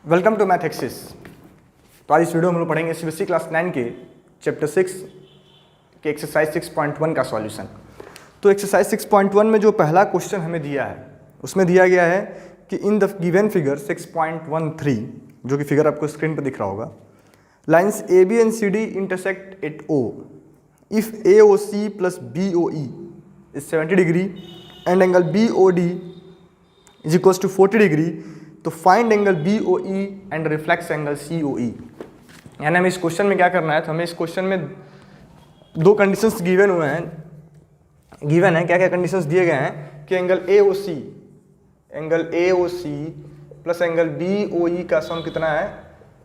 Welcome to math axis. तो आज इस वीडियो में हम लोग पढ़ेंगे सीबीएसई क्लास 9 के चैप्टर 6 के एक्सरसाइज 6.1 का सॉल्यूशन। तो एक्सरसाइज 6.1 में जो पहला क्वेश्चन हमें दिया है उसमें दिया गया है कि इन द गिवन फिगर 6.13, जो कि फिगर आपको स्क्रीन पर दिख रहा होगा, lines A B and C D intersect at O if A O C plus B O E is 70 degree and angle B O D is equals to 40 degree, तो find angle B O E and reflex angle C O E. यानी हमें इस question में क्या करना है, तो हमें इस क्वेश्चन में दो कंडीशंस गिवन हुए हैं। गिवन है क्या क्या कंडीशंस दिए गए हैं कि angle A O C plus angle B O E का सम कितना है,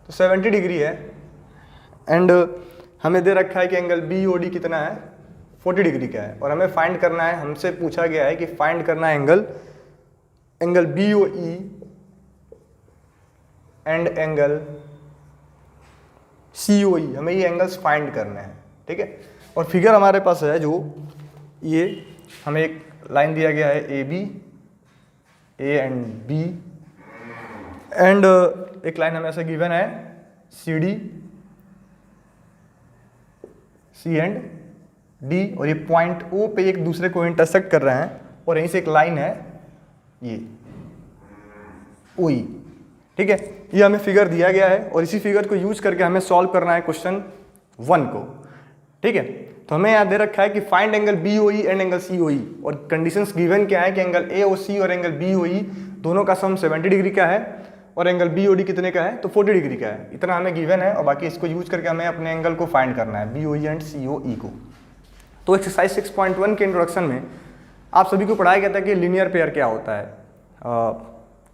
तो 70 डिग्री है। एंड हमें दे रखा है कि एंगल बी ओ डी कितना है, 40 डिग्री का है। और हमें फाइंड करना है, हमसे पूछा गया है कि फाइंड करना है angle B O E and angle C O E. हमें ये एंगल्स फाइंड करने हैं, ठीक है। और फिगर हमारे पास है जो ये हमें एक लाइन दिया गया है ए एंड बी, एंड एक लाइन हमें ऐसा गिवन है C D, C and D, और ये पॉइंट ओ पे एक दूसरे को इंटरसेक्ट कर रहे हैं, और यहीं से एक लाइन है ये ओ ई, ठीक है। ये हमें फिगर दिया गया है और इसी फिगर को यूज करके हमें सॉल्व करना है क्वेश्चन 1 को, ठीक है। तो हमें यहाँ दे रखा है कि find angle B O E and angle C O E, और कंडीशंस गिवन क्या है कि एंगल ए ओ सी और एंगल बी ओ ई दोनों का सम 70 डिग्री का है और एंगल बी ओ डी कितने का है, तो 40 डिग्री का है। इतना हमें गिवन है और बाकी इसको यूज करके हमें अपने एंगल को फाइंड करना है, B O E and C O ई को। तो एक्सरसाइज 6.1 के इंट्रोडक्शन में आप सभी को पढ़ाया गया था कि लीनियर पेयर क्या होता है,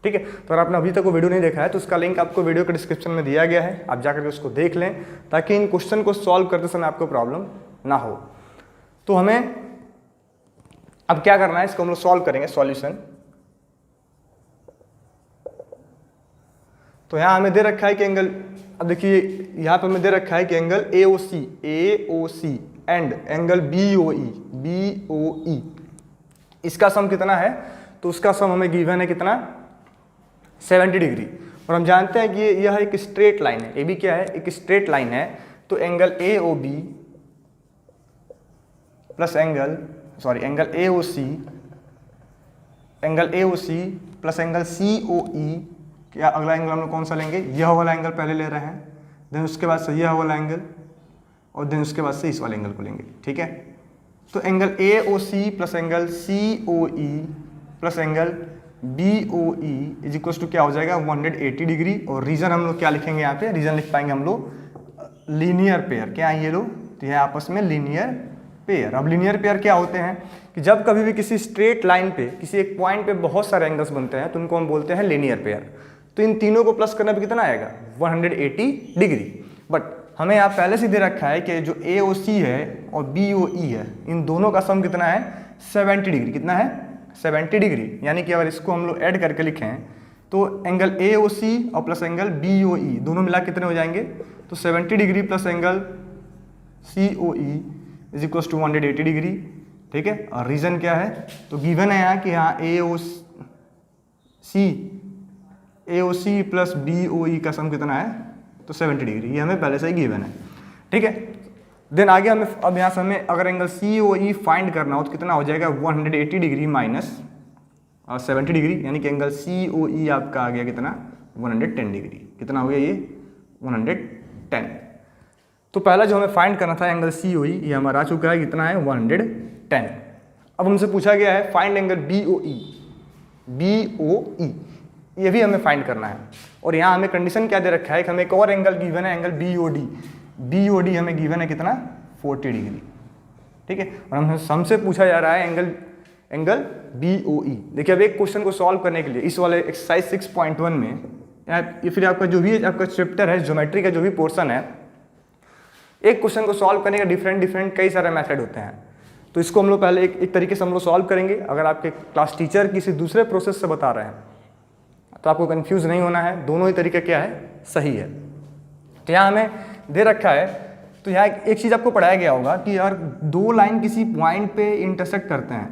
ठीक है। तो अगर आपने अभी तक वो वीडियो नहीं देखा है तो उसका लिंक आपको वीडियो के डिस्क्रिप्शन में दिया गया है, आप जाकर के उसको देख लें ताकि इन क्वेश्चन को सॉल्व करते समय आपको प्रॉब्लम ना हो। तो हमें अब क्या करना है, इसको हम लोग सॉल्व करेंगे सॉल्यूशन। तो यहां हमें दे रखा है कि एंगल, अब देखिए यहां पर हमें दे रखा है कि angle A O C and angle B O E, इसका सम कितना है, तो उसका सम हमें गिवन है कितना, 70 डिग्री। और हम जानते हैं कि यह एक स्ट्रेट लाइन है, ए बी क्या है, एक स्ट्रेट लाइन है। तो angle A O B plus angle A O C plus angle C O E, क्या अगला एंगल हम लोग कौन सा लेंगे, यह वाला एंगल पहले ले रहे हैं, देन उसके बाद से यह वाला एंगल, और देन उसके बाद से इस वाले एंगल को लेंगे, ठीक है। तो angle A O C plus angle C O E plus angle B O E is equal to क्या हो जाएगा, 180 डिग्री। और रीजन हम लोग क्या लिखेंगे यहाँ पे, रीजन लिख पाएंगे हम लोग लीनियर पेयर। क्या है ये लोग, तो यह आपस में लीनियर पेयर। अब लीनियर पेयर क्या होते हैं कि जब कभी भी किसी स्ट्रेट लाइन पे किसी एक पॉइंट पे बहुत सारे एंगल्स बनते हैं तो उनको हम बोलते हैं लीनियर पेयर। तो इन तीनों को प्लस करने पर कितना आएगा, 180 डिग्री। बट हमें यहाँ पहले से दे रखा है कि जो ए ओ सी है और बी ओ ई है, इन दोनों का सम कितना है, 70 डिग्री। कितना है, 70 डिग्री। यानी कि अगर इसको हम लोग ऐड करके लिखें तो एंगल ए ओ सी और plus angle B O E दोनों मिला कितने हो जाएंगे, तो 70 degree plus angle C O E is equal to 180 degree, ठीक है। और रीजन क्या है, तो गिवन है यहाँ कि यहाँ ए O C plus B O E का सम कितना है, तो 70 डिग्री। ये हमें पहले से ही गिवन है, ठीक है। देन आगे हमें अब यहाँ से हमें अगर एंगल सी ओ ई फाइंड करना हो तो कितना हो जाएगा, 180 डिग्री माइनस 70 डिग्री, यानी कि एंगल सी ओ ई आपका आ गया कितना, 110 डिग्री। कितना हो गया ये, 110। तो पहला जो हमें फाइंड करना था एंगल सी ओ ई, ये हमारा आ चुका है, कितना है, 110। अब हमसे पूछा गया है फाइंड एंगल बी ओ ई, ये भी हमें फाइंड करना है। और यहाँ हमें कंडीशन क्या दे रखा है कि हमें एक और एंगल गिवन है, एंगल बी ओ डी हमें गिवन है कितना, 40 डिग्री, ठीक है। और हमसे पूछा जा रहा है एंगल बी ओ ई। देखिए अब एक क्वेश्चन को सॉल्व करने के लिए इस वाले एक्सरसाइज 6.1 में या फिर आपका जो भी आपका चैप्टर है, ज्योमेट्री का जो भी पोर्शन है, एक क्वेश्चन को सॉल्व करने का डिफरेंट कई सारे मेथड होते हैं। तो इसको हम लोग पहले एक तरीके से हम लोग सॉल्व करेंगे। अगर आपके क्लास टीचर किसी दूसरे प्रोसेस से बता रहे हैं तो आपको कंफ्यूज नहीं होना है, दोनों ही तरीका क्या है, सही है। तो यहाँ हमें दे रखा है, तो यहाँ एक चीज़ आपको पढ़ाया गया होगा कि यार दो लाइन किसी पॉइंट पे इंटरसेक्ट करते हैं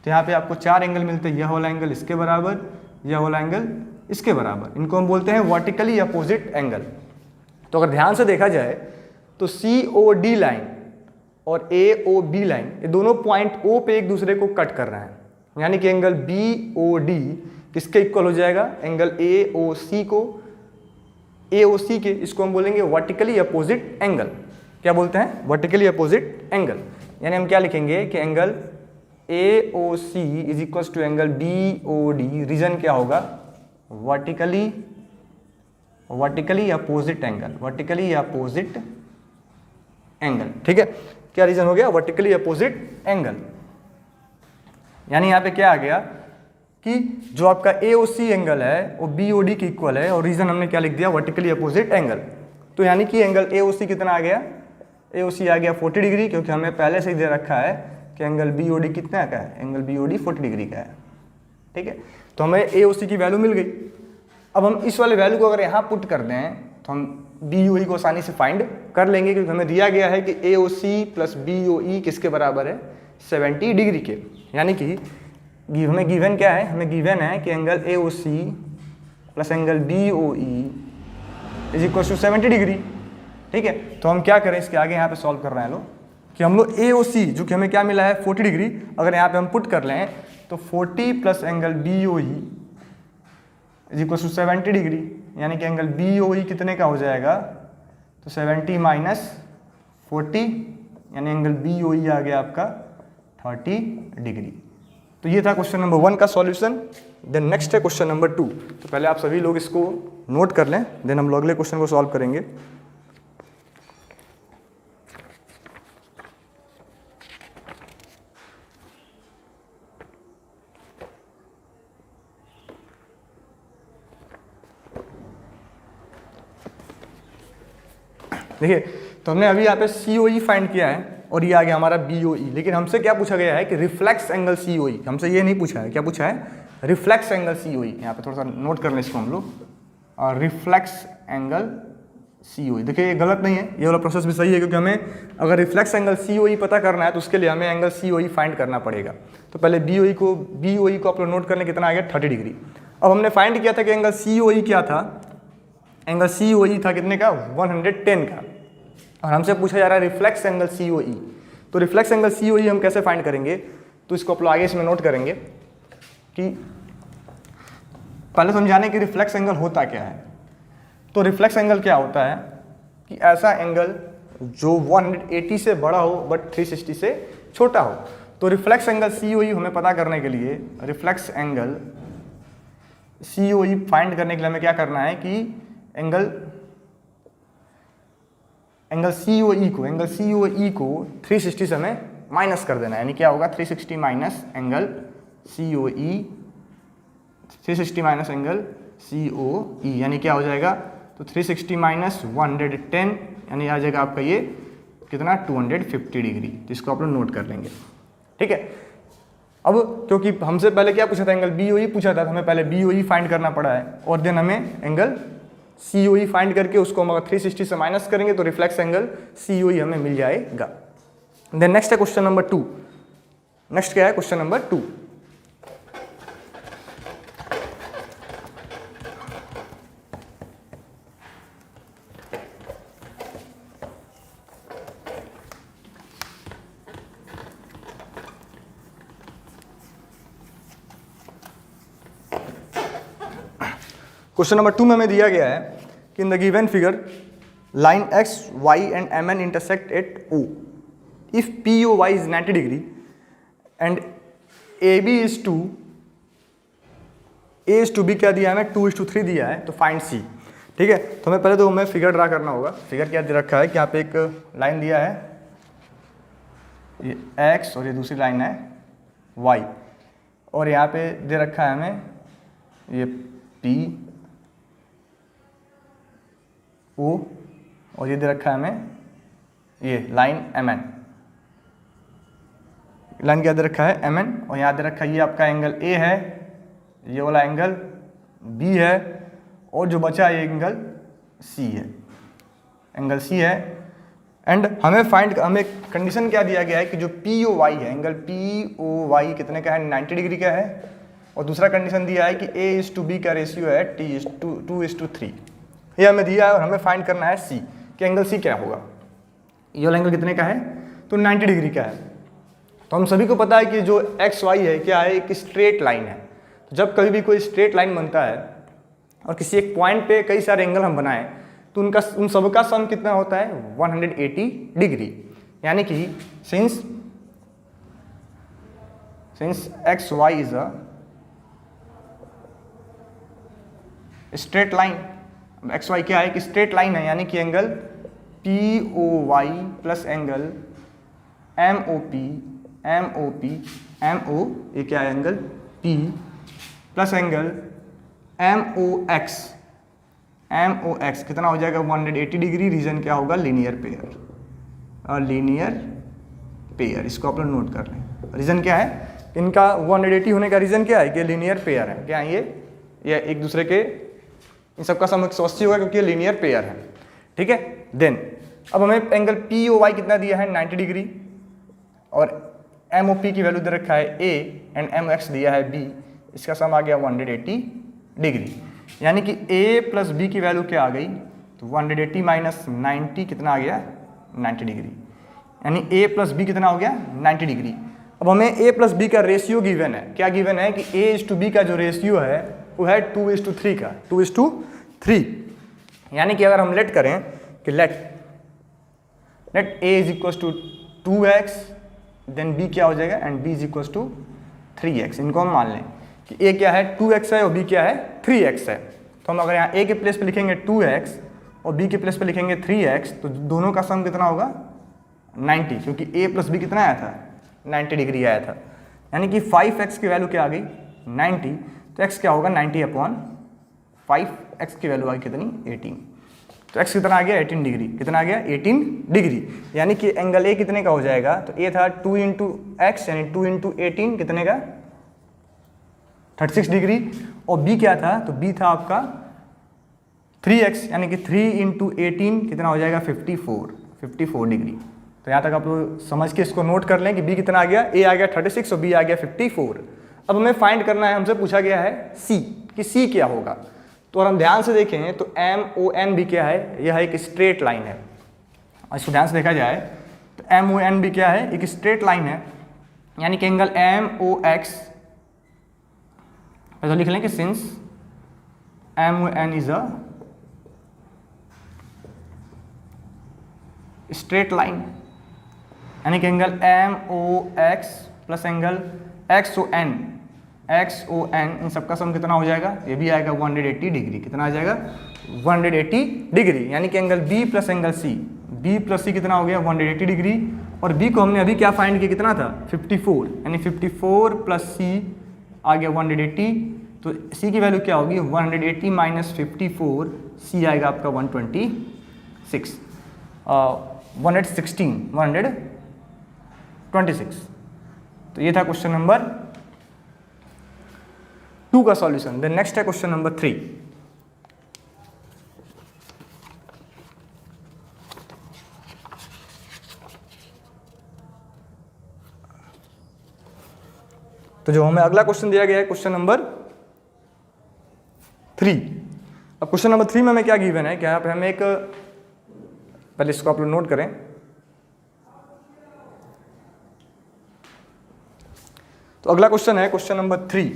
तो यहाँ पे आपको 4 एंगल मिलते हैं, यह वाला एंगल इसके बराबर, यह वाला एंगल इसके बराबर, इनको हम बोलते हैं वर्टिकली अपोजिट एंगल। तो अगर ध्यान से देखा जाए तो COD लाइन और AOB लाइन, ये दोनों पॉइंट O पे एक दूसरे को कट कर रहे हैं, यानी कि एंगल BOD किसके इक्वल हो जाएगा, एंगल AOC को, AOC के, इसको हम बोलेंगे वर्टिकली अपोजिट एंगल। क्या बोलते हैं, वर्टिकली अपोजिट एंगल। यानी हम क्या लिखेंगे कि angle AOC is equal to angle BOD, reason क्या होगा, vertically opposite angle, vertically opposite angle. ठीक है, क्या रीजन हो गया, वर्टिकली अपोजिट एंगल। यानी यहां पे क्या आ गया कि जो आपका AOC एंगल है वो BOD के इक्वल है, और रीजन हमने क्या लिख दिया, वर्टिकली अपोजिट एंगल। तो यानी कि एंगल AOC कितना आ गया, AOC आ गया 40 डिग्री, क्योंकि हमें पहले से ही दे रखा है कि एंगल BOD कितना का है, एंगल BOD 40 डिग्री का है। ठीक है, तो हमें AOC की वैल्यू मिल गई। अब हम इस वाले वैल्यू को अगर यहाँ पुट कर दें तो हम BOE को आसानी से फाइंड कर लेंगे, क्योंकि हमें दिया गया है कि AOC प्लस BOE किसके बराबर है, 70 डिग्री के। यानी कि हमें गिवन क्या है, हमें गिवन है कि angle AOC plus angle BOE is equal to 70 degree. ठीक है, तो हम क्या करें, इसके आगे यहाँ पे सॉल्व कर रहे हैं लोग, कि हम लोग AOC जो कि हमें क्या मिला है 40 डिग्री, अगर यहाँ पे हम पुट कर लें तो 40 plus angle BOE is equal to 70 degree, यानी कि एंगल BOE कितने का हो जाएगा, तो 70 माइनस 40, यानी एंगल BOE आ गया आपका 30 डिग्री। तो ये था क्वेश्चन नंबर 1 का सॉल्यूशन। देन नेक्स्ट है क्वेश्चन नंबर 2। तो पहले आप सभी लोग इसको नोट कर लें, देन हम लोग अगले क्वेश्चन को सॉल्व करेंगे। देखिए, तो हमने अभी यहाँ पे COE फाइंड किया है और ये आ गया हमारा BOE, लेकिन हमसे क्या पूछा गया है कि रिफ्लेक्स एंगल COE, हमसे ये नहीं पूछा है, क्या पूछा है, रिफ्लेक्स एंगल COE। यहाँ पे थोड़ा सा नोट कर लें इसको हम लोग, और रिफ्लेक्स एंगल COE। देखिए ये गलत नहीं है, ये वाला प्रोसेस भी सही है, क्योंकि हमें अगर रिफ्लेक्स एंगल COE पता करना है तो उसके लिए हमें एंगल COE फाइंड करना पड़ेगा। तो पहले BOE को आप लोग नोट कर लें, कितना आ गया 30 डिग्री। अब हमने फाइंड किया था कि एंगल COE क्या था, एंगल COE था कितने का, 110 का, और हमसे पूछा जा रहा है रिफ्लेक्स एंगल COE। तो रिफ्लेक्स एंगल COE हम कैसे फाइंड करेंगे, तो इसको आप लोग आगे इसमें नोट करेंगे कि पहले समझाने कि रिफ्लेक्स एंगल होता क्या है। तो रिफ्लेक्स एंगल क्या होता है कि ऐसा एंगल जो 180 से बड़ा हो बट 360 से छोटा हो। तो रिफ्लेक्स एंगल COE हमें पता करने के लिए, रिफ्लेक्स एंगल COE फाइंड करने के लिए हमें क्या करना है कि एंगल COE को 360 से हमें माइनस कर देना है, यानी क्या होगा 360 minus angle COE, 360 minus angle COE, यानी क्या हो जाएगा, तो 360 माइनस 110, यानी आ जाएगा आपका ये कितना 250 डिग्री। तो इसको आप लोग नोट कर लेंगे। ठीक है, अब क्योंकि हमसे पहले क्या पूछा था, एंगल BOE पूछा था, तो हमें पहले BOE फाइंड करना पड़ा है, और देन हमें एंगल COE फाइंड करके उसको हम अगर 360 से माइनस करेंगे तो रिफ्लेक्स एंगल COE हमें मिल जाएगा। देन नेक्स्ट है क्वेश्चन नंबर 2। नेक्स्ट क्या है, क्वेश्चन नंबर 2। क्वेश्चन नंबर 2 में हमें दिया गया है कि in the given figure line x, y and mn intersect at O if POY is 90 degree and AB is 2, A is to B क्या दिया है हमें 2:3 दिया है, तो फाइंड C। ठीक है, तो हमें पहले तो हमें फिगर ड्रा करना होगा। फिगर क्या दे रखा है कि यहाँ पे एक लाइन दिया है, ये x और ये दूसरी लाइन है y, और यहाँ पे दे रखा है हमें ये P O, और ये दे रखा है हमें ये लाइन MN, लाइन क्या दे रखा है MN, और यहाँ दे रखा है ये आपका एंगल A है, ये वाला एंगल B है, और जो बचा ये एंगल C है, एंगल C है। एंड हमें कंडीशन क्या दिया गया है कि जो POY है, एंगल POY कितने का है, 90 डिग्री का है, और दूसरा कंडीशन दिया है कि A:B का रेशियो है T:2:3। ये हमें दिया है और हमें फाइंड करना है C कि एंगल C क्या होगा। ये वाला एंगल कितने का है, तो 90 डिग्री का है। तो हम सभी को पता है कि जो XY है क्या है, एक स्ट्रेट लाइन है। तो जब कभी भी कोई स्ट्रेट लाइन बनता है और किसी एक पॉइंट पे कई सारे एंगल हम बनाएं तो उन सबका सम कितना होता है, 180 डिग्री। यानी कि since XY is a straight line, XY क्या है, कि स्ट्रेट लाइन है, यानी कि angle POY plus angle MO ये क्या है, angle P plus angle MOX कितना हो जाएगा, 180 डिग्री। रीजन क्या होगा, लीनियर पेयर। इसको आप लोग नोट कर लें। रीजन क्या है इनका 180 होने का, रीजन क्या है कि लीनियर पेयर है। क्या है ये एक दूसरे के, इन सबका सम 180 होगा क्योंकि ये लीनियर पेयर है। ठीक है, देन अब हमें एंगल POY कितना दिया है, 90 डिग्री, और MOP की वैल्यू दे रखा है A एंड MOX दिया है B। इसका सम आ गया 180 डिग्री। यानी कि A प्लस B की वैल्यू क्या आ गई, तो 180 माइनस 90 कितना आ गया, 90 डिग्री। यानी A प्लस B कितना हो गया, 90 डिग्री। अब हमें A प्लस B का रेशियो गिवन है। क्या गिवन है कि A:B का जो रेशियो है वो है 2:3 का, 2:3। यानी कि अगर हम लेट करें कि let A is equal to 2x, then B क्या हो जाएगा, and B is equal to 3x। इनको हम मान लें कि A क्या है, 2x है, और B क्या है, 3x है। तो हम अगर यहाँ A के प्लेस पे लिखेंगे 2x और B के प्लेस पे लिखेंगे 3x, तो दोनों का सम कितना होगा, 90, क्योंकि A प्लस B कितना आया था, 90 डिग्री आया था। यानी कि 5x की वैल्यू क्या आ गई, 90। तो x क्या होगा, 90/5, x की वैल्यू आ गई कितनी, 18। तो x कितना आ गया, 18 डिग्री। कितना आ गया, 18 डिग्री। यानी कि एंगल A कितने का हो जाएगा, तो A था 2 इंटू एक्स यानी 2 इंटू 18 कितने का, 36 डिग्री। और B क्या था, तो B था आपका 3x यानी कि 3 इंटू 18 कितना हो जाएगा, 54 डिग्री। तो यहाँ तक आप लोग समझ के इसको नोट कर लें कि B कितना आ गया, A आ गया 36 और B आ गया 54। अब हमें फाइंड करना है, हमसे पूछा गया है C कि C क्या होगा। तो अगर हम ध्यान से देखें तो MON भी क्या है, यह एक स्ट्रेट लाइन है। और इसको ध्यान से देखा जाए तो MON भी क्या है, एक स्ट्रेट लाइन है। यानी कि एंगल MOX तो लिख लें कि since MON is a straight line, यानी कि angle MOX plus angle XON इन सबका सम कितना हो जाएगा, ये भी आएगा 180 डिग्री। कितना आ जाएगा, 180 डिग्री। यानी कि angle B plus angle C, B plus C कितना हो गया, 180 डिग्री। और B को हमने अभी क्या फाइंड किया, कितना था, 54, यानी 54 प्लस C आ गया 180। तो C की वैल्यू क्या होगी, 180 माइनस 54, C आएगा आपका 126। तो ये था क्वेश्चन नंबर 2 का सॉल्यूशन। देन नेक्स्ट है क्वेश्चन नंबर 3। तो जो हमें अगला क्वेश्चन दिया गया है क्वेश्चन नंबर 3। अब क्वेश्चन नंबर 3 में हमें क्या गिवन है, क्या यहाँ पे हमें एक, पहले इसको आप लोग नोट करें। तो अगला क्वेश्चन है क्वेश्चन नंबर 3।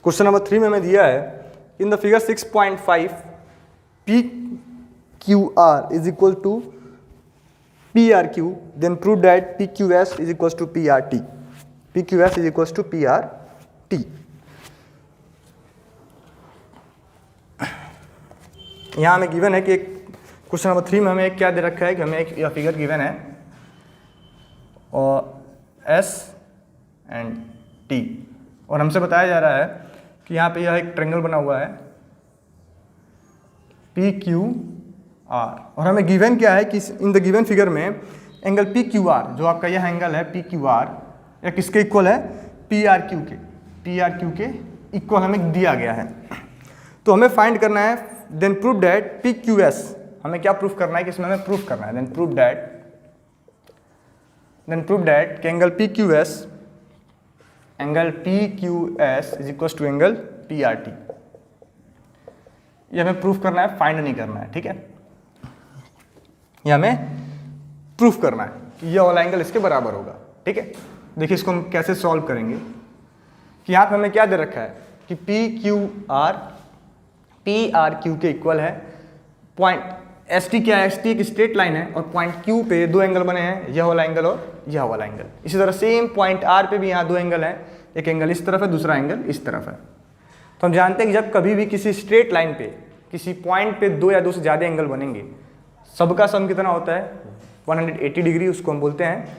क्वेश्चन नंबर 3 में हमें दिया है, in the figure 6.5 PQR is equal to PRQ, then prove that PQS is equal to PRT। PQS is equal to PRT। यहाँ हमें गिवन है कि क्वेश्चन नंबर 3 में हमें एक क्या दे रखा है कि हमें एक यह फिगर गिवन है और S एंड T, और हमसे बताया जा रहा है कि यहाँ पे यह एक ट्रायंगल बना हुआ है PQR आर, और हमें गिवन क्या है कि इन द गिवन फिगर में एंगल पी क्यू आर, जो आपका यह एंगल है पी क्यू आर, या किसके इक्वल है, पी आर क्यू के इक्वल हमें दिया गया है। तो हमें फाइंड करना है, then prove that P Q S, हमें क्या प्रूफ करना है कि इसमें हमें प्रूफ करना है, देन प्रूव दैट कि angle P Q S is equal to angle P R T. ये हमें प्रूफ करना है, फाइंड नहीं करना है, ठीक है। ये हमें प्रूफ करना है कि ये वाला एंगल इसके बराबर होगा, ठीक है। देखिए इसको हम कैसे सॉल्व करेंगे कि यहाँ पे हमें क्या दे रखा है कि पी आर क्यू के इक्वल है पॉइंट एस टी। क्या है, एस टी एक स्ट्रेट लाइन है और पॉइंट क्यू पे दो एंगल बने हैं, यह वाला एंगल और यह वाला एंगल। इसी तरह सेम पॉइंट आर पे भी यहाँ दो एंगल है, एक एंगल इस तरफ है, दूसरा एंगल इस तरफ है। तो हम जानते हैं कि जब कभी भी किसी स्ट्रेट लाइन पे किसी पॉइंट पे दो या दो से ज़्यादा एंगल बनेंगे, सबका सम कितना होता है 180 डिग्री, उसको हम बोलते हैं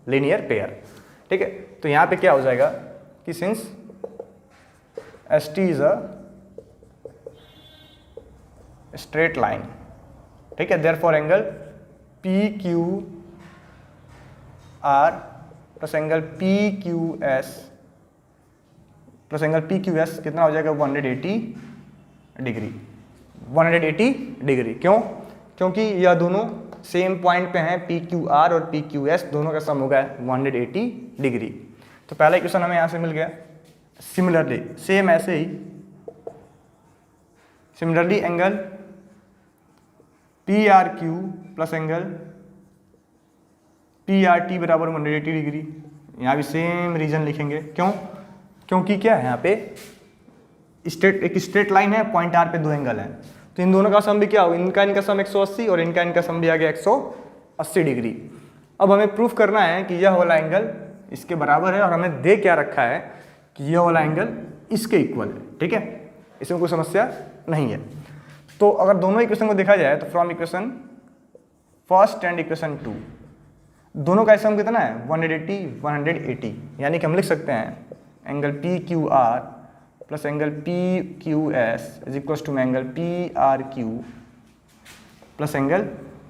लीनियर पेयर, ठीक है। तो यहाँ पे क्या हो जाएगा कि since S T is a straight line, ठीक है, therefore angle P Q R plus angle P Q S कितना हो जाएगा 180 डिग्री। 180 डिग्री क्यों? क्योंकि यह दोनों सेम पॉइंट पे हैं, पी क्यू आर और पी क्यू एस, दोनों का सम होगा 180 डिग्री। तो पहला इक्वेशन हमें यहाँ से मिल गया। सिमिलरली सेम ऐसे ही angle P R Q plus angle P R T बराबर 180 डिग्री, यहाँ भी सेम रीजन लिखेंगे। क्यों? क्योंकि क्या है यहाँ पे एक स्ट्रेट लाइन है, पॉइंट आर पे दो एंगल है, तो इन दोनों का सम भी क्या होगा, इनका सम 180 और इनका सम भी आ गया 180 डिग्री। अब हमें प्रूफ करना है कि यह वाला एंगल इसके बराबर है और हमें दे क्या रखा है कि यह वाला एंगल इसके इक्वल है, ठीक है, इसमें कोई समस्या नहीं है। तो अगर दोनों इक्वेशन को देखा जाए तो from equation first and equation 2 दोनों का सम कितना है 180, यानी कि हम लिख सकते हैं angle P Q R plus angle P Q S is equal to angle P R Q plus angle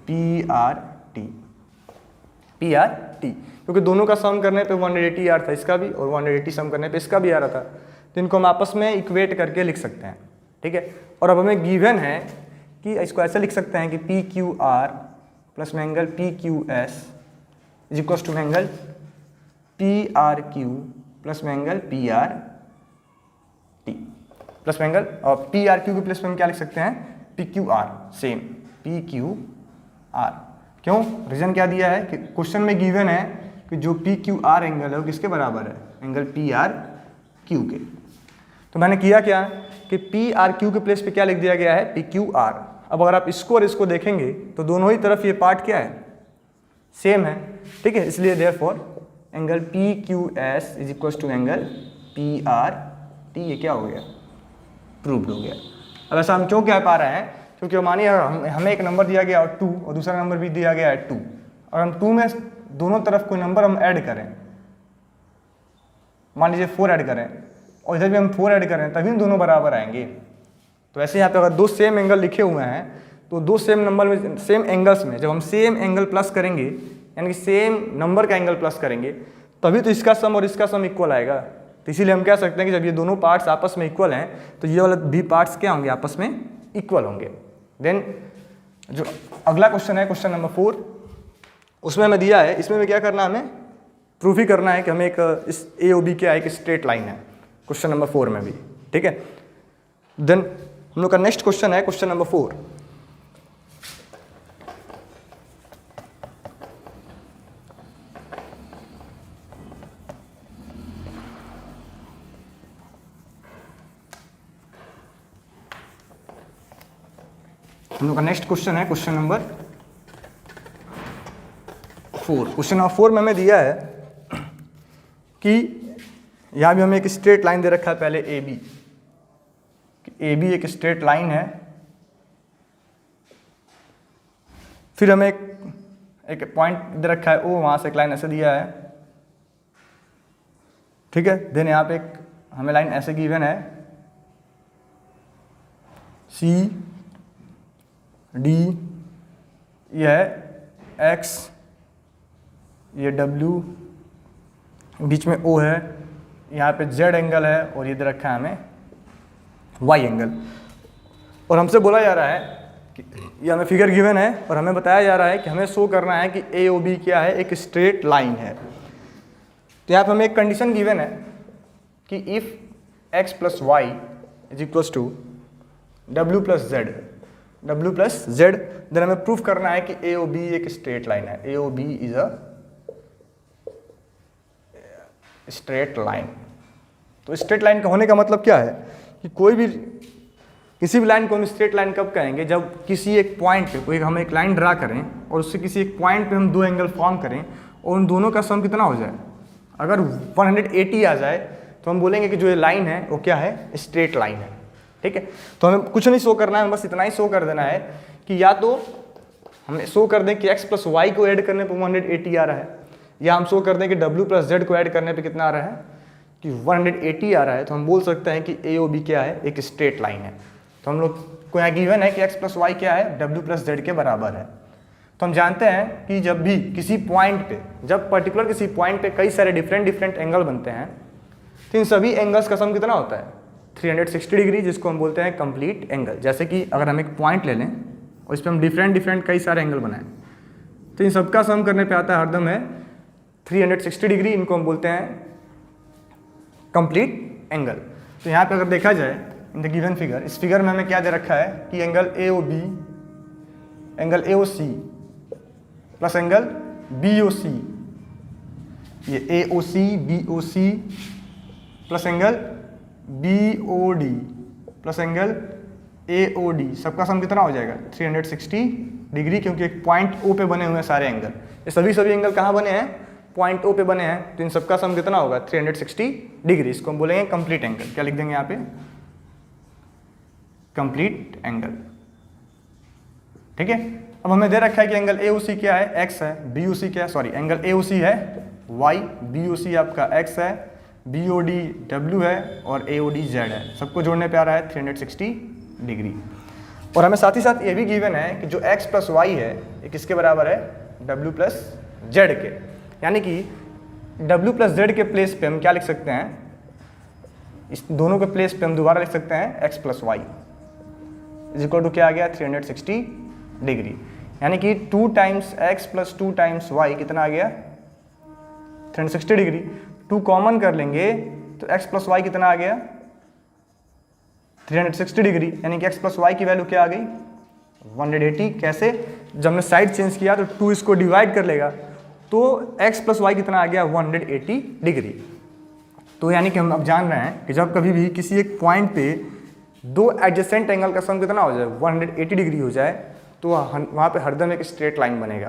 P R T, क्योंकि दोनों का सम करने पे 180 आ रहा था इसका भी और 180 सम करने पे इसका भी आ रहा था, तो इनको हम आपस में इक्वेट करके लिख सकते हैं, ठीक है। और अब हमें गिवन है कि इसको ऐसे लिख सकते हैं कि पी क्यू आर प्लस में angle P Q S is equal to angle P R Q plus में angle P R T plus में एंगल, और पी आर क्यू के प्लस में हम क्या लिख सकते हैं P Q R, same P Q R. क्यों? रीजन क्या दिया है कि क्वेश्चन में गिवन है कि जो पी क्यू आर एंगल है वो किसके बराबर है, एंगल पी आर क्यू के। तो मैंने किया क्या कि पी आर क्यू के प्लेस पे क्या लिख दिया गया है पी क्यू आर। अब अगर आप इसको और इसको देखेंगे तो दोनों ही तरफ ये पार्ट क्या है, सेम है, ठीक है, इसलिए therefore angle P Q S is equal to angle P R T, ये क्या हो गया, प्रूव्ड हो गया। अब ऐसा हम क्यों कह पा रहे हैं, क्योंकि मानिए हमें एक नंबर दिया गया और 2 और दूसरा नंबर भी दिया गया है 2, और हम 2 में दोनों तरफ कोई नंबर हम ऐड करें, मान लीजिए 4 ऐड करें और इधर भी हम 4 ऐड करें, तभी दोनों बराबर आएंगे। तो ऐसे यहाँ पे अगर दो सेम एंगल लिखे हुए हैं तो दो सेम नंबर में, सेम एंगल्स में जब हम सेम एंगल प्लस करेंगे, यानी कि सेम नंबर का एंगल प्लस करेंगे, तभी तो इसका सम और इसका सम इक्वल आएगा। तो इसीलिए हम कह सकते हैं कि जब ये दोनों पार्ट्स आपस में इक्वल हैं तो ये वाले भी पार्ट्स क्या होंगे, आपस में इक्वल होंगे। देन जो अगला क्वेश्चन है क्वेश्चन नंबर 4, उसमें हमें दिया है, इसमें भी क्या करना है, हमें प्रूफ ही करना है कि हमें एक इस ए ओ बी क्या है, एक स्ट्रेट लाइन है, क्वेश्चन नंबर 4 में भी, ठीक है। देन हम लोग का नेक्स्ट क्वेश्चन है क्वेश्चन नंबर 4। हम लोग का नेक्स्ट क्वेश्चन है क्वेश्चन नंबर 4। क्वेश्चन नंबर 4 में हमें दिया है कि यहाँ भी हमें एक स्ट्रेट लाइन दे रखा है, पहले ए बी एक स्ट्रेट लाइन है, फिर हमें एक पॉइंट दे रखा है ओ, वहाँ से एक लाइन ऐसे दिया है, ठीक है। देन यहाँ पे एक हमें लाइन ऐसे गिवन है सी डी ये है x, ये w, बीच में o है, यहाँ पे z एंगल है और ये दे रखा है हमें y एंगल। और हमसे बोला जा रहा है कि ये हमें फिगर गिवन है और हमें बताया जा रहा है कि हमें शो करना है कि ए ओ बी क्या है, एक स्ट्रेट लाइन है। तो यहाँ पे हमें एक कंडीशन गिवन है कि if x plus Y is equals to w plus Z, then हमें प्रूफ करना है कि ए ओ बी एक स्ट्रेट लाइन है। A O B is a straight line. तो स्ट्रेट लाइन का होने का मतलब क्या है कि किसी भी लाइन को हम स्ट्रेट लाइन कब कहेंगे, जब किसी एक पॉइंट पे कोई हम एक लाइन ड्रा करें और उससे किसी एक पॉइंट पे हम दो एंगल फॉर्म करें और उन दोनों का सम कितना हो जाए, अगर 180 आ जाए तो हम बोलेंगे कि जो ये लाइन है वो क्या है, स्ट्रेट लाइन है। ठीक है, तो हमें कुछ नहीं शो करना है, बस इतना ही शो कर देना है कि या तो हमें शो कर दें कि x प्लस वाई को ऐड करने पर 180 आ रहा है, या हम शो कर दें कि w प्लस जेड को ऐड करने पे कितना आ रहा है कि 180 आ रहा है। तो हम बोल सकते हैं कि ए ओ बी क्या है, एक स्ट्रेट लाइन है। तो हम लोग को यहाँ गिवन है कि x प्लस वाई क्या है, w प्लस जेड के बराबर है। तो हम जानते हैं कि जब भी किसी पॉइंट पे, जब पर्टिकुलर किसी पॉइंट पे कई सारे डिफरेंट एंगल बनते हैं तो इन सभी एंगल्स का सम कितना होता है, 360 डिग्री, जिसको हम बोलते हैं कंप्लीट एंगल। जैसे कि अगर हम एक पॉइंट ले लें और इस पर हम डिफरेंट कई सारे एंगल बनाएं तो इन सबका सम करने पे आता है हरदम है 360 डिग्री। इनको हम बोलते हैं कंप्लीट एंगल। तो यहाँ पे अगर देखा जाए इन द गिवन फिगर, इस फिगर में हमें क्या दे रखा है कि angle A O B, angle A O C plus angle B O C, ये A O C B O C plus angle B O D plus angle A O D, सबका सम कितना हो जाएगा 360 डिग्री, क्योंकि एक point ओ पे बने हुए हैं सारे एंगल। ये सभी एंगल कहाँ बने हैं, पॉइंट ओ पे बने हैं। तो इन सबका सम कितना होगा 360 डिग्री। इसको हम बोलेंगे कंप्लीट एंगल। क्या लिख देंगे यहाँ पे, कंप्लीट एंगल। ठीक है, अब हमें दे रखा है कि एंगल ए ओ सी क्या है, x है, बी ओ सी क्या है, सॉरी एंगल ए ओ सी है y, बी ओ सी आपका x है, बी ओ डी w है और ए ओ डी z है। सबको जोड़ने पे आ रहा है 360 डिग्री। और हमें साथ ही साथ ये भी गिवन है कि जो x प्लस वाई है ये किसके बराबर है, w प्लस जेड के। यानी कि w प्लस जेड के प्लेस पे हम क्या लिख सकते हैं, इस दोनों के प्लेस पे हम दोबारा लिख सकते हैं x plus Y is equal to क्या आ गया 360 डिग्री। यानी कि 2 times x plus 2 times Y कितना आ गया 360 डिग्री। 2 कॉमन कर लेंगे तो x प्लस वाई कितना आ गया 360 डिग्री। यानी कि x प्लस वाई की वैल्यू क्या आ गई 180। कैसे, जब हमने साइड चेंज किया तो 2 इसको डिवाइड कर लेगा तो x प्लस वाई कितना आ गया 180 डिग्री। तो यानी कि हम अब जान रहे हैं कि जब कभी भी किसी एक पॉइंट पे दो एडजेसेंट एंगल का सम कितना हो जाए 180 डिग्री हो जाए तो वहाँ पे हरदम एक स्ट्रेट लाइन बनेगा।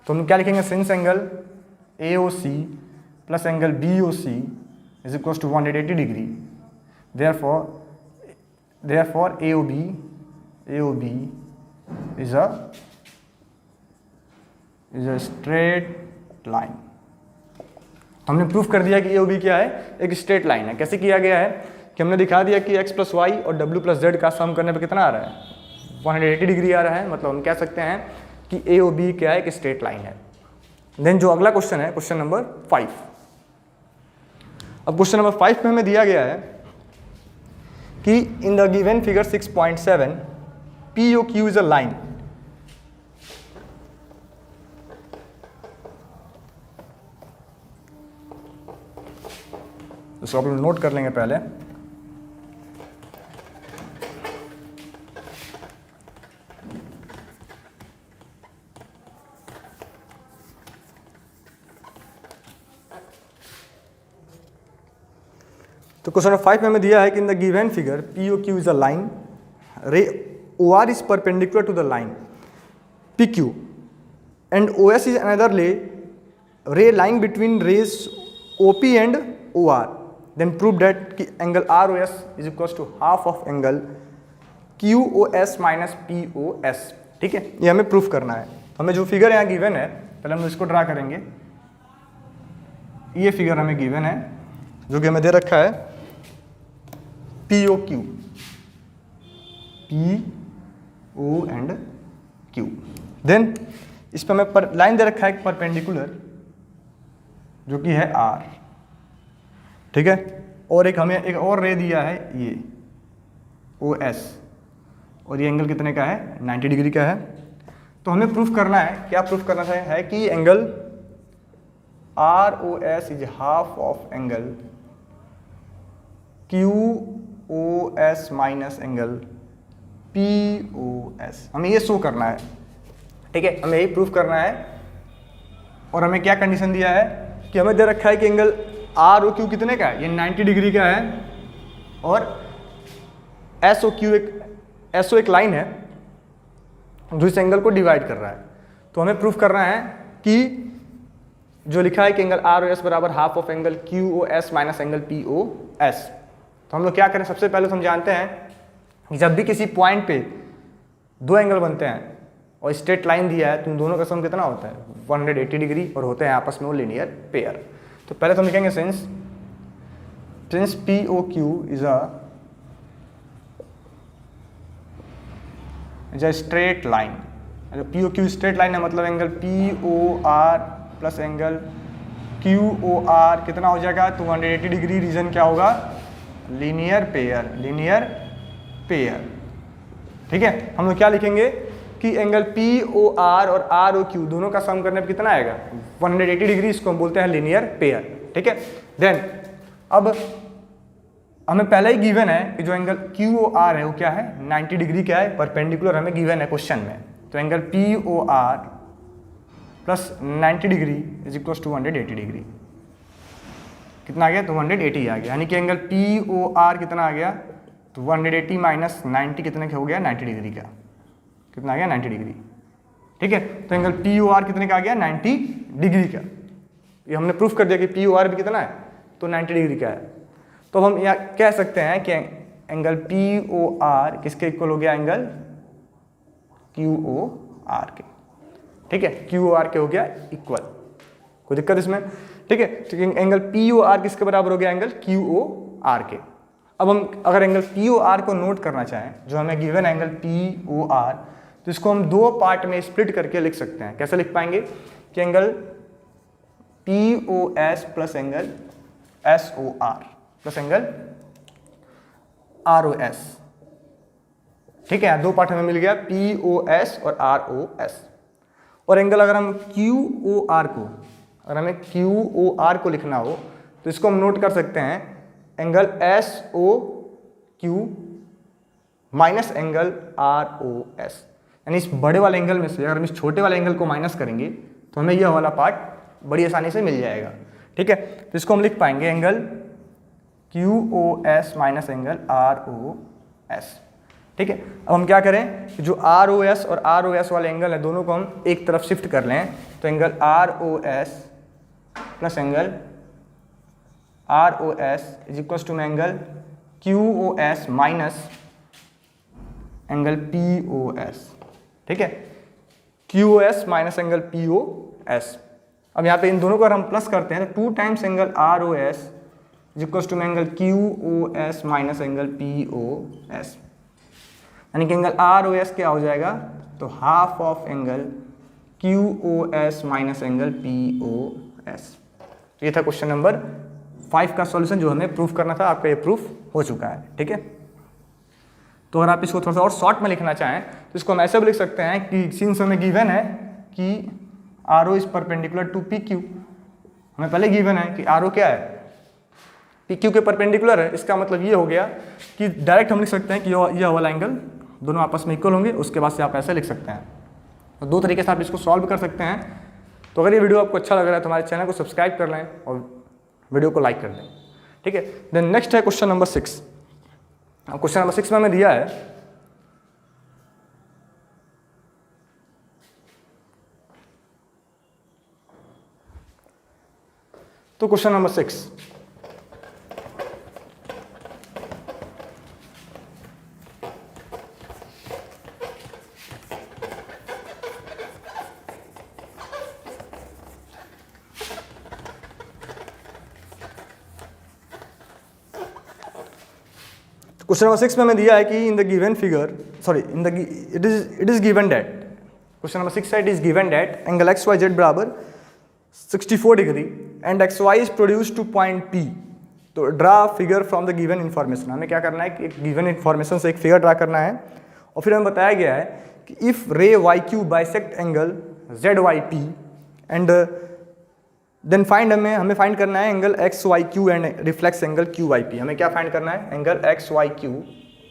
तो हम क्या लिखेंगे, since angle A O C plus angle B O C is equal to 180 degree, therefore A O B is a straight line. तो हमने प्रूफ कर दिया कि ए ओ बी क्या है, एक स्ट्रेट लाइन है। कैसे किया गया है कि हमने दिखा दिया कि x प्लस वाई और w प्लस जेड का सम करने पे कितना आ रहा है 180 डिग्री आ रहा है। मतलब हम कह सकते हैं कि ए ओ बी क्या है, एक स्ट्रेट लाइन है। देन जो अगला क्वेश्चन है, क्वेश्चन नंबर 5। अब क्वेश्चन नंबर 5 में हमें दिया गया है कि in the given figure 6.7 P O Q is a line. इसको आप लोग नोट कर लेंगे पहले। तो क्वेश्चन नंबर 5 में हमें दिया है कि in the given figure P O Q is a line, ray O R is perpendicular to the line P Q and O S is another ray line between rays O P and O R. Then prove that कि angle R O S is equal to half of angle Q O S minus P O S. ठीक है, ये हमें proof करना है। हमें जो figure यहाँ गिवन है पहले हम इसको ड्रा करेंगे। ये फिगर हमें गिवन है जो कि हमें दे रखा है P O Q, P O and Q. Then इस पर हमें लाइन दे रखा है एक परपेंडिकुलर जो कि है R, ठीक है, और एक हमें एक और रे दिया है ये OS, और ये एंगल कितने का है 90 डिग्री का है। तो हमें प्रूफ करना है, क्या प्रूफ करना है कि angle ROS is half of angle QOS minus angle POS। हमें ये शो करना है, ठीक है, हमें यही प्रूफ करना है। और हमें क्या कंडीशन दिया है कि हमें दे रखा है कि एंगल ROQ कितने का है, ये 90 डिग्री का है, और SO एक लाइन है जो इस एंगल को डिवाइड कर रहा है। तो हमें प्रूफ करना है कि जो लिखा है कि एंगल ROS बराबर half of angle QOS minus angle POS। तो हम लोग क्या करें, सबसे पहले तो हम जानते हैं कि जब भी किसी पॉइंट पे दो एंगल बनते हैं और स्ट्रेट लाइन दिया है तो उन दोनों का सम कितना होता है 180 डिग्री, और होते हैं आपस में वो लीनियर पेयर। तो पहले तो हम लिखेंगे since POQ is a straight line. जो POQ स्ट्रेट लाइन है मतलब angle POR plus angle QOR कितना हो जाएगा 280 डिग्री। रीजन क्या होगा, लीनियर पेयर, ठीक है। हम लोग क्या लिखेंगे कि एंगल POR और ROQ दोनों का सम करने पर कितना आएगा 180 डिग्री, इसको हम बोलते हैं लीनियर पेयर, ठीक है। देन अब हमें पहले ही गिवन है कि जो एंगल QOR है वो क्या है 90 डिग्री का है, परपेंडिकुलर हमें गिवन है क्वेश्चन में। तो angle POR plus 90 degree is equal to 280 degree. कितना आ गया 280 आ गया, यानी कि एंगल POR कितना आ गया 280 माइनस 90 कितने का हो गया 90 डिग्री का, कितना आ गया 90 डिग्री, ठीक है। तो एंगल POR कितने का आ गया 90 डिग्री का। ये हमने प्रूफ कर दिया कि POR भी कितना है तो 90 डिग्री का है। तो हम यहाँ कह सकते हैं कि एंगल POR किसके इक्वल हो गया एंगल QOR के, ठीक है, QOR के हो गया इक्वल, कोई दिक्कत इसमें, ठीक है। तो एंगल POR किसके बराबर हो गया एंगल QOR के। अब हम अगर एंगल POR को नोट करना चाहें, जो हमें गिवन एंगल POR, तो इसको हम दो पार्ट में स्प्लिट करके लिख सकते हैं। कैसे लिख पाएंगे कि angle POS plus angle SOR plus angle ROS, ठीक है, दो पार्ट हमें मिल गया POS और ROS। और एंगल अगर हम QOR को, अगर हमें QOR को लिखना हो तो इसको हम नोट कर सकते हैं angle SOQ minus angle ROS। यानी इस बड़े वाले एंगल में से अगर हम इस छोटे वाले एंगल को माइनस करेंगे तो हमें यह वाला पार्ट बड़ी आसानी से मिल जाएगा, ठीक है। तो इसको हम लिख पाएंगे angle QOS minus angle ROS, ठीक है। अब हम क्या करें कि जो ROS और ROS वाले एंगल है दोनों को हम एक तरफ शिफ्ट कर लें। तो angle ROS plus angle ROS is equal to angle QOS minus angle POS, ठीक है, QOS माइनस एंगल POS। अब यहाँ पे इन दोनों को अगर हम प्लस करते हैं तो 2 times angle ROS is equal to angle QOS minus angle POS, यानी कि एंगल ROS क्या हो जाएगा तो half of angle QOS minus angle POS। ये था क्वेश्चन नंबर 5 का सॉल्यूशन जो हमें प्रूफ करना था। आपका ये प्रूफ हो चुका है, ठीक है। तो अगर आप इसको थोड़ा सा और शॉर्ट में लिखना चाहें तो इसको हम ऐसे भी लिख सकते हैं कि सिंस हमें गिवन है कि RO is perpendicular to PQ, हमें पहले गिवन है कि RO क्या है PQ के परपेंडिकुलर है। इसका मतलब ये हो गया कि डायरेक्ट हम लिख सकते हैं कि यह वाला एंगल दोनों आपस में इक्वल होंगे। उसके बाद से आप ऐसे लिख सकते हैं। तो दो तरीके से आप इसको सॉल्व कर सकते हैं। तो अगर ये वीडियो आपको अच्छा लग रहा है तो हमारे चैनल को सब्सक्राइब कर लें और वीडियो को लाइक कर दें, ठीक है। देन नेक्स्ट है क्वेश्चन नंबर 6। क्वेश्चन नंबर 6 में हमें दिया है तो क्वेश्चन नंबर 6, क्वेश्चन नंबर 6 में हमें दिया है कि in the given figure, sorry in the it is given that question number 6 है, it is given that angle X Y Z बराबर 64 degree and X Y is produce to point P. तो draw figure from the given information. हमें क्या करना है कि एक given information से एक फिगर ड्रा करना है और फिर हमें बताया गया है कि if ray Y Q bisect angle Z Y P and then find हमें फाइंड करना है angle X Y Q and reflex angle Q Y P. हमें क्या फाइंड करना है? Angle X Y Q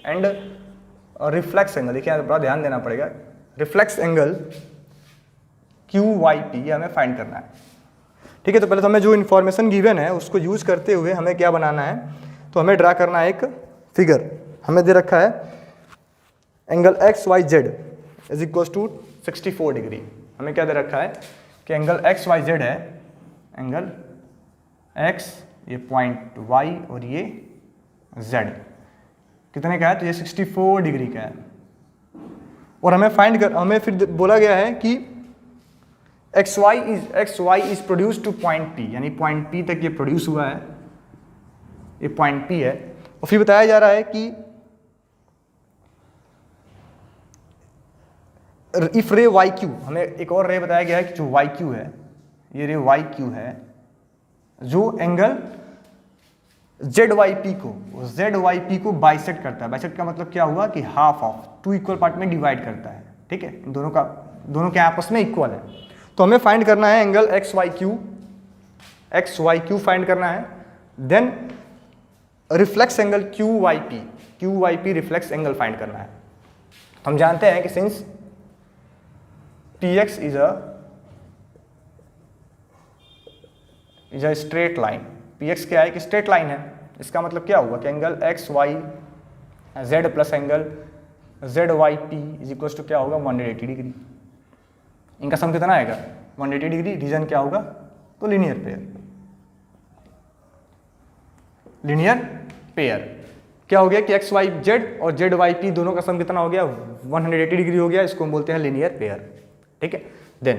and reflex angle. देखिए बड़ा ध्यान देना पड़ेगा, reflex angle Q Y P हमें फाइंड करना है। ठीक है, तो पहले तो हमें जो इन्फॉर्मेशन गिवन है उसको यूज करते हुए हमें क्या बनाना है, तो हमें ड्रा करना है एक फिगर। हमें दे रखा है angle X Y Z is equal to 64 degree. हमें क्या दे रखा है कि एंगल एक्स वाई जेड है, एंगल एक्स ये पॉइंट वाई और ये जेड कितने का है, तो ये 64 डिग्री का है। और हमें फिर बोला गया है कि X Y is produce to point P, यानी पॉइंट पी तक ये प्रोड्यूस हुआ है, ये पॉइंट पी है। और फिर बताया जा रहा है कि इफ रे वाई क्यू, हमें एक और रे बताया गया है कि जो वाई क्यू है, ये रे वाई क्यू है जो एंगल जेड वाई पी को बाइसेक्ट करता है। बाइसेक्ट का मतलब क्या हुआ कि half of, two equal part में डिवाइड करता है। ठीक है, इन दोनों के आपस में इक्वल है। तो हमें फाइंड करना है angle X Y Q find करना है, then reflex angle Q Y P reflex angle find करना है। हम जानते हैं कि since px is a straight line, px क्या है कि स्ट्रेट लाइन है। इसका मतलब क्या हुआ कि angle X Y Z plus angle Z Y P is equal to क्या होगा 180 डिग्री। इनका सम कितना आएगा 180 डिग्री। रीजन क्या होगा, तो लीनियर पेयर। क्या हो गया कि एक्स वाई जेड और जेड वाई पी दोनों का सम कितना हो गया 180 डिग्री हो गया। इसको हम बोलते हैं लीनियर पेयर। ठीक है, देन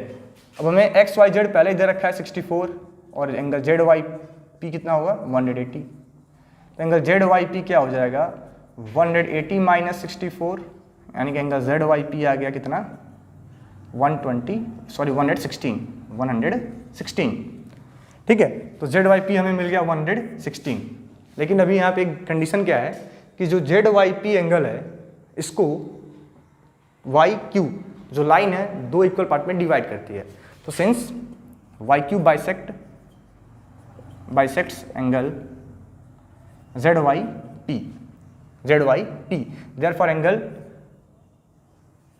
अब हमें एक्स वाई जेड पहले ही दे रखा है 64 और एंगल जेड वाई पी कितना होगा 180। तो एंगल जेड वाई पी क्या हो जाएगा 180 माइनस 64, यानी कि एंगल जेड वाई पी आ गया कितना 116। ठीक है, तो जेड वाई पी हमें मिल गया 116। लेकिन अभी यहाँ पे एक कंडीशन क्या है कि जो जेड वाई पी एंगल है इसको वाई क्यू जो लाइन है दो इक्वल पार्ट में डिवाइड करती है। तो since Y Q bisects angle Z Y P therefore angle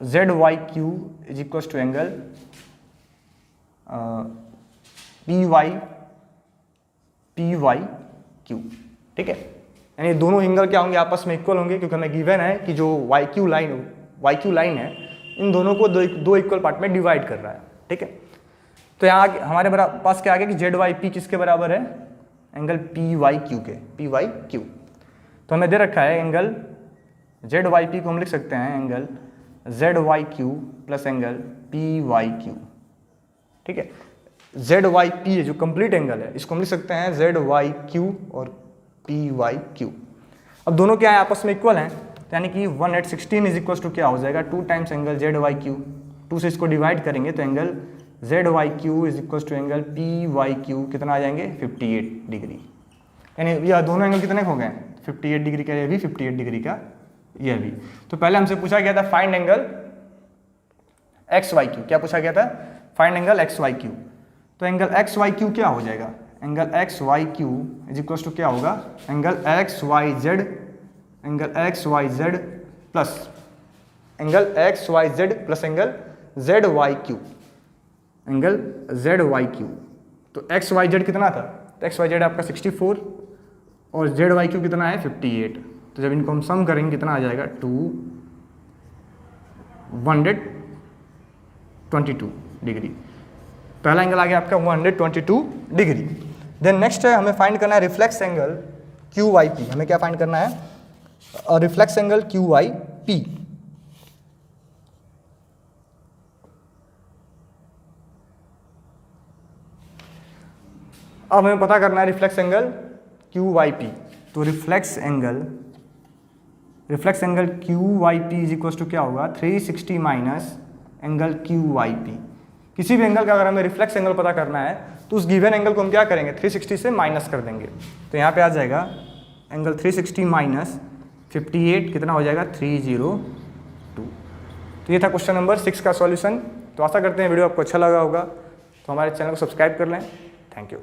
Z Y Q is equal to angle P Y Q. ठीक है, यानी दोनों एंगल क्या होंगे आपस में इक्वल होंगे, क्योंकि हमें गिवन है कि जो वाई क्यू लाइन है इन दोनों को दो इक्वल पार्ट में डिवाइड कर रहा है। ठीक है, तो यहाँ हमारे पास क्या आ गया कि जेड वाई पी किसके बराबर है एंगल पी वाई क्यू। तो हमें दे रखा है एंगल जेड वाई पी को हम लिख सकते हैं angle Z Y Q plus angle P Y Q. ठीक है, जेड वाई पी है जो कंप्लीट एंगल है, इसको हम लिख सकते हैं जेड वाई क्यू और पी वाई क्यू। अब दोनों क्या है आपस में इक्वल हैं, यानी कि 116 इज इक्वल टू क्या हो जाएगा 2 times angle Z Y Q. 2 से इसको डिवाइड करेंगे तो angle Z Y Q is equal to angle P Y Q कितना आ जाएंगे 58 डिग्री। यानी यह दोनों एंगल कितने हो गए 58 डिग्री का, यह भी 58 डिग्री का, यह भी। तो पहले हमसे पूछा गया था find angle X Y Q. क्या पूछा गया था? Find angle X Y Q. तो एंगल एक्स वाई क्यू क्या हो जाएगा, angle X Y Q is equal to क्या होगा angle X Y Z plus angle X Y Z plus angle Z Y Q, angle Z Y Q. तो X Y Z कितना था, तो X Y Z आपका 64 और Z Y Q कितना है 58। तो जब इनको हम सम करेंगे कितना आ जाएगा 122 डिग्री। पहला एंगल आ गया आपका 122 डिग्री। देन नेक्स्ट है हमें फाइंड करना है reflex angle Q Y P. हमें क्या फाइंड करना है reflex angle Q Y P. अब हमें पता करना है reflex angle Q Y P. तो reflex angle Q Y P is equal to क्या होगा 360 माइनस एंगल QYP। किसी भी एंगल का अगर हमें रिफ्लेक्स एंगल पता करना है तो उस गिवन एंगल को हम क्या करेंगे, 360 से माइनस कर देंगे। तो यहाँ पे आ जाएगा एंगल 360 माइनस 58 कितना हो जाएगा 302। तो ये था क्वेश्चन नंबर 6 का सॉल्यूशन। तो आशा करते हैं वीडियो आपको अच्छा लगा होगा, तो हमारे चैनल को सब्सक्राइब कर लें। Thank you.